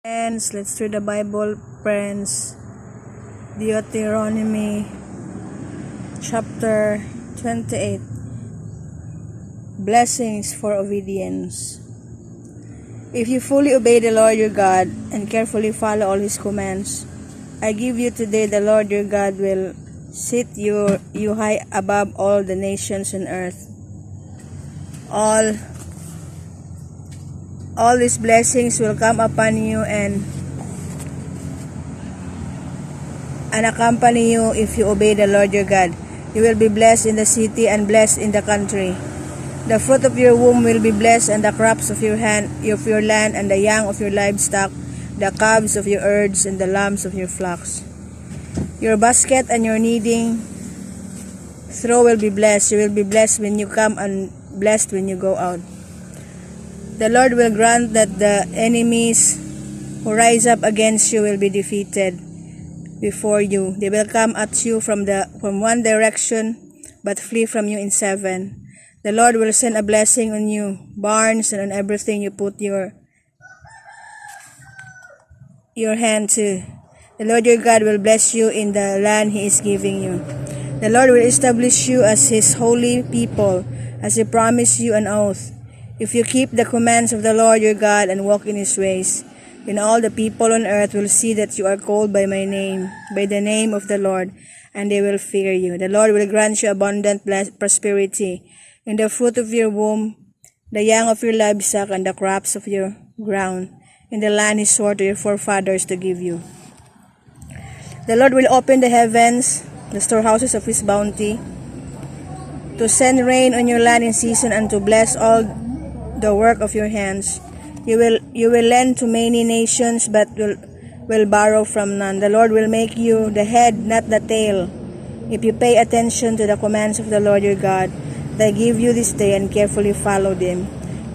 Friends, let's read the Bible, friends. Deuteronomy chapter 28. Blessings for obedience. If you fully obey the Lord your God and carefully follow all his commands, I give you today, the Lord your God will set you high above all the nations on earth. All these blessings will come upon you and accompany you if you obey the Lord your God. You will be blessed in the city and blessed in the country. The fruit of your womb will be blessed, and the crops of your land, and the young of your livestock, the calves of your herds, and the lambs of your flocks. Your basket and your kneading trough will be blessed. You will be blessed when you come and blessed when you go out. The Lord will grant that the enemies who rise up against you will be defeated before you. They will come at you from one direction, but flee from you in seven. The Lord will send a blessing on you, barns, and on everything you put your hand to. The Lord your God will bless you in the land he is giving you. The Lord will establish you as his holy people, as he promised you an oath. If you keep the commands of the Lord your God and walk in his ways, then all the people on earth will see that you are called by my name, by the name of the Lord, and they will fear you. The Lord will grant you abundant prosperity in the fruit of your womb, the young of your livestock, and the crops of your ground, in the land he swore to your forefathers to give you. The Lord will open the heavens, the storehouses of his bounty, to send rain on your land in season and to bless all the work of your hands. You will lend to many nations, but will borrow from none. The Lord will make you the head, not the tail, if you pay attention to the commands of the Lord your God that I give you this day and carefully follow them.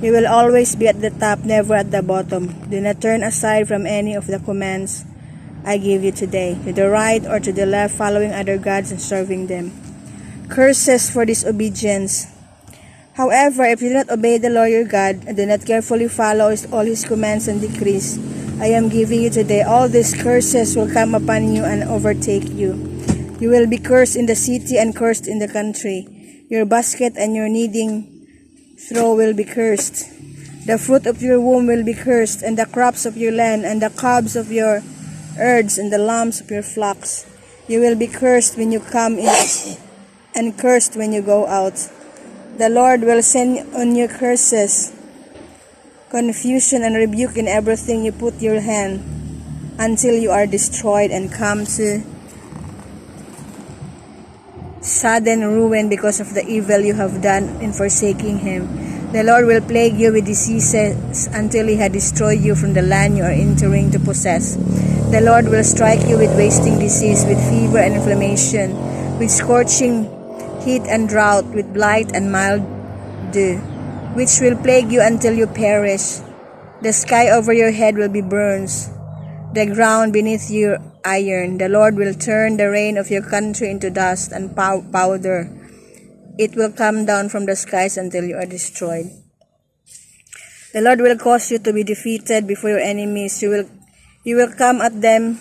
You will always be at the top, never at the bottom. Do not turn aside from any of the commands I give you today, to the right or to the left, following other gods and serving them. Curses for disobedience. However, if you do not obey the Lord your God and do not carefully follow all his commands and decrees I am giving you today, all these curses will come upon you and overtake you. You will be cursed in the city and cursed in the country. Your basket and your kneading trough will be cursed. The fruit of your womb will be cursed, and the crops of your land, and the calves of your herds, and the lambs of your flocks. You will be cursed when you come in and cursed when you go out. The Lord will send on you curses, confusion, and rebuke in everything you put your hand, until you are destroyed and come to sudden ruin because of the evil you have done in forsaking him. The Lord will plague you with diseases until he had destroyed you from the land you are entering to possess. The Lord will strike you with wasting disease, with fever and inflammation, with scorching heat and drought, with blight and mildew, which will plague you until you perish. The sky over your head will be bronze, the ground beneath you iron. The Lord will turn the rain of your country into dust and powder. It will come down from the skies until you are destroyed. The Lord will cause you to be defeated before your enemies. You will come at them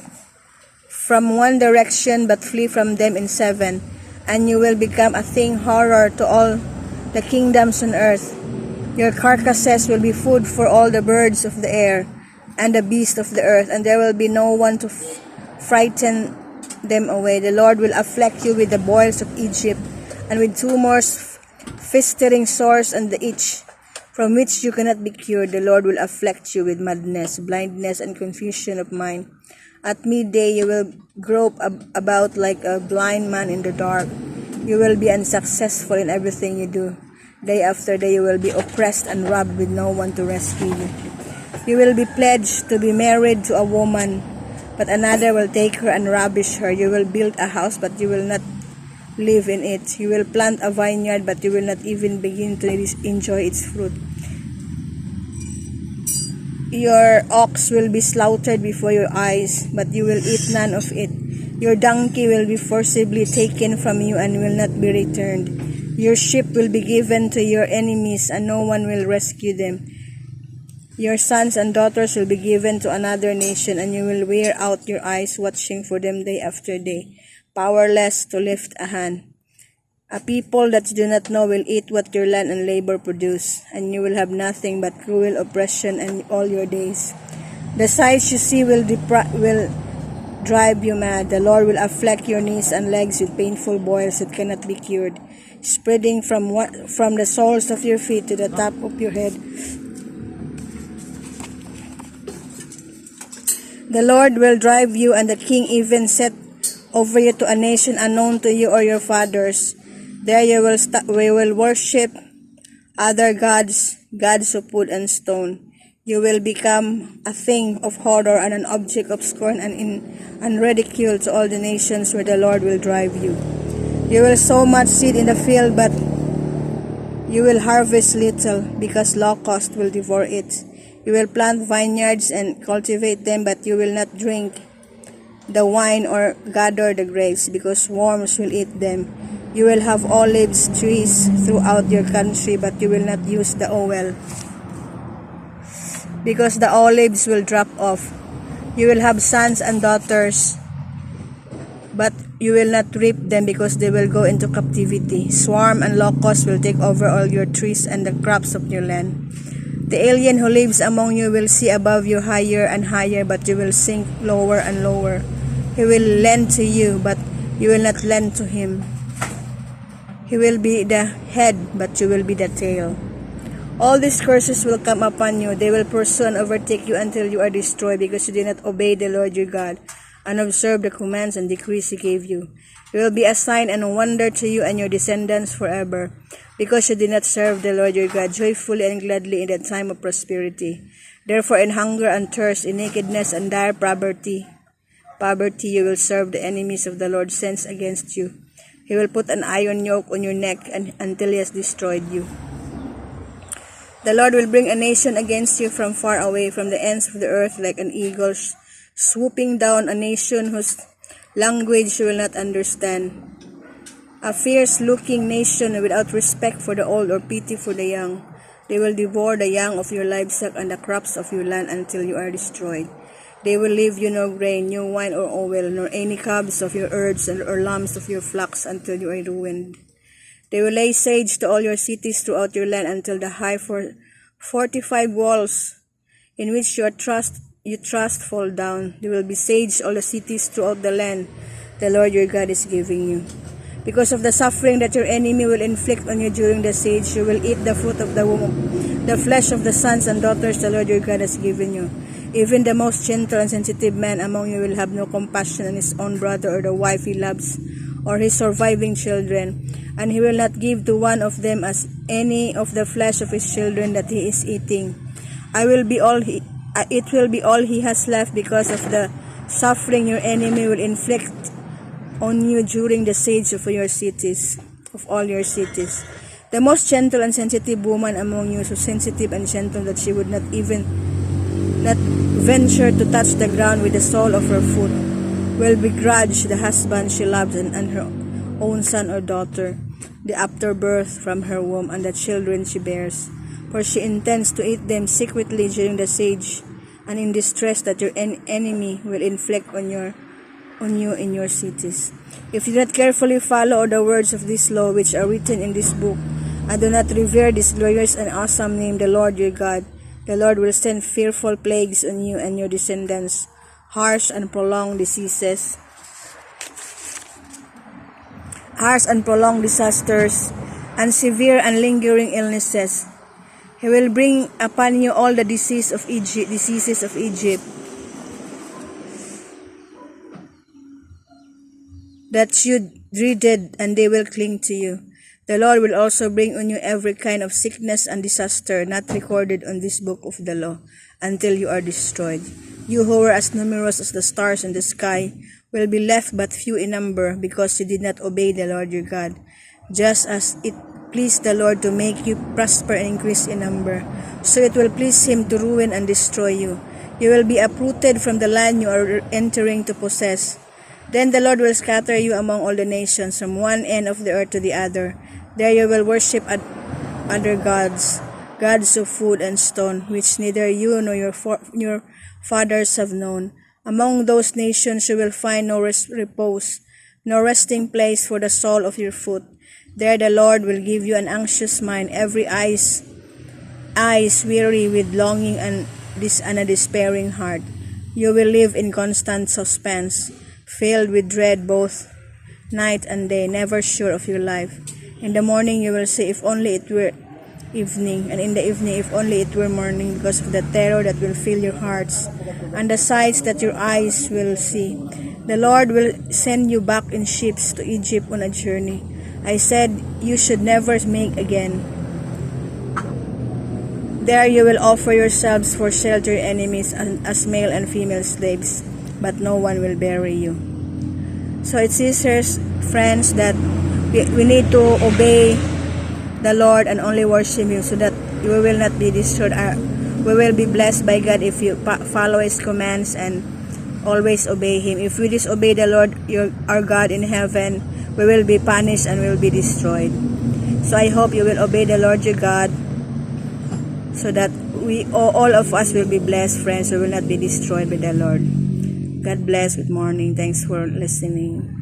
from one direction, but flee from them in seven. And you will become a thing horror to all the kingdoms on earth. Your carcasses will be food for all the birds of the air and the beasts of the earth, and there will be no one to frighten them away. The Lord will afflict you with the boils of Egypt, and with tumors, festering sores, and the itch, from which you cannot be cured. The Lord will afflict you with madness, blindness, and confusion of mind. At midday you will grope about like a blind man in the dark. You will be unsuccessful in everything you do. Day after day you will be oppressed and robbed with no one to rescue you. You will be pledged to be married to a woman, but another will take her and ravish her. You will build a house, but you will not live in it. You will plant a vineyard, but you will not even begin to enjoy its fruit. Your ox will be slaughtered before your eyes, but you will eat none of it. Your donkey will be forcibly taken from you and will not be returned. Your sheep will be given to your enemies, and no one will rescue them. Your sons and daughters will be given to another nation, and you will wear out your eyes watching for them day after day, powerless to lift a hand. A people that you do not know will eat what your land and labor produce, and you will have nothing but cruel oppression in all your days. The sights you see will drive you mad. The Lord will afflict your knees and legs with painful boils that cannot be cured, spreading from the soles of your feet to the top of your head. The Lord will drive you and the king even set over you to a nation unknown to you or your fathers. There you will worship other gods, gods of wood and stone. You will become a thing of horror and an object of scorn and ridicule to all the nations where the Lord will drive you. You will sow much seed in the field, but you will harvest little, because locusts will devour it. You will plant vineyards and cultivate them, but you will not drink the wine or gather the grapes, because worms will eat them. You will have olive trees throughout your country, but you will not use the oil, because the olives will drop off. You will have sons and daughters, but you will not reap them, because they will go into captivity. Swarm and locusts will take over all your trees and the crops of your land. The alien who lives among you will see above you higher and higher, but you will sink lower and lower. He will lend to you, but you will not lend to him. He will be the head, but you will be the tail. All these curses will come upon you. They will pursue and overtake you until you are destroyed, because you did not obey the Lord your God and observe the commands and decrees he gave you. It will be a sign and a wonder to you and your descendants forever, because you did not serve the Lord your God joyfully and gladly in the time of prosperity. Therefore, in hunger and thirst, in nakedness and dire poverty, you will serve the enemies of the Lord sends against you. He will put an iron yoke on your neck until he has destroyed you. The Lord will bring a nation against you from far away, from the ends of the earth, like an eagle swooping down, a nation whose language you will not understand. A fierce-looking nation without respect for the old or pity for the young. They will devour the young of your livestock and the crops of your land until you are destroyed. They will leave you no grain, no wine or oil, nor any calves of your herds or lambs of your flocks until you are ruined. They will lay siege to all your cities throughout your land until the high fortified walls in which you trust fall down. They will besiege all the cities throughout the land the Lord your God is giving you. Because of the suffering that your enemy will inflict on you during the siege, you will eat the fruit of the womb, the flesh of the sons and daughters the Lord your God has given you. Even the most gentle and sensitive man among you will have no compassion on his own brother or the wife he loves or his surviving children, and he will not give to one of them as any of the flesh of his children that he is eating. It will be all he has left, because of the suffering your enemy will inflict on you during the siege of your cities, of all your cities. The most gentle and sensitive woman among you, so sensitive and gentle that she would not venture to touch the ground with the sole of her foot, will begrudge the husband she loves and her own son or daughter, the afterbirth from her womb, and the children she bears. For she intends to eat them secretly during the siege and in distress that your enemy will inflict on you in your cities. If you do not carefully follow the words of this law which are written in this book, and do not revere this glorious and awesome name, the Lord your God, the Lord will send fearful plagues on you and your descendants, harsh and prolonged disasters, and severe and lingering illnesses. He will bring upon you all the diseases of Egypt, that you dreaded, and they will cling to you. The Lord will also bring on you every kind of sickness and disaster not recorded on this book of the law, until you are destroyed. You who were as numerous as the stars in the sky will be left but few in number, because you did not obey the Lord your God, just as it pleased the Lord to make you prosper and increase in number. So it will please him to ruin and destroy you. You will be uprooted from the land you are entering to possess. Then the Lord will scatter you among all the nations, from one end of the earth to the other. There you will worship other gods, gods of wood and stone, which neither you nor your fathers have known. Among those nations you will find no repose, no resting place for the sole of your foot. There the Lord will give you an anxious mind, every eyes weary with longing and a despairing heart. You will live in constant suspense, filled with dread both night and day, never sure of your life. In the morning you will say, if only it were evening, and in the evening, if only it were morning, because of the terror that will fill your hearts, and the sights that your eyes will see. The Lord will send you back in ships to Egypt on a journey I said you should never make again. There you will offer yourselves for shelter enemies as male and female slaves, but no one will bury you. So it says here, friends, that we need to obey the Lord and only worship Him so that we will not be destroyed. We will be blessed by God if you follow His commands and always obey Him. If we disobey the Lord, our God in heaven, we will be punished and we will be destroyed. So I hope you will obey the Lord your God so that all of us will be blessed, friends. We will not be destroyed by the Lord. God bless. Good morning. Thanks for listening.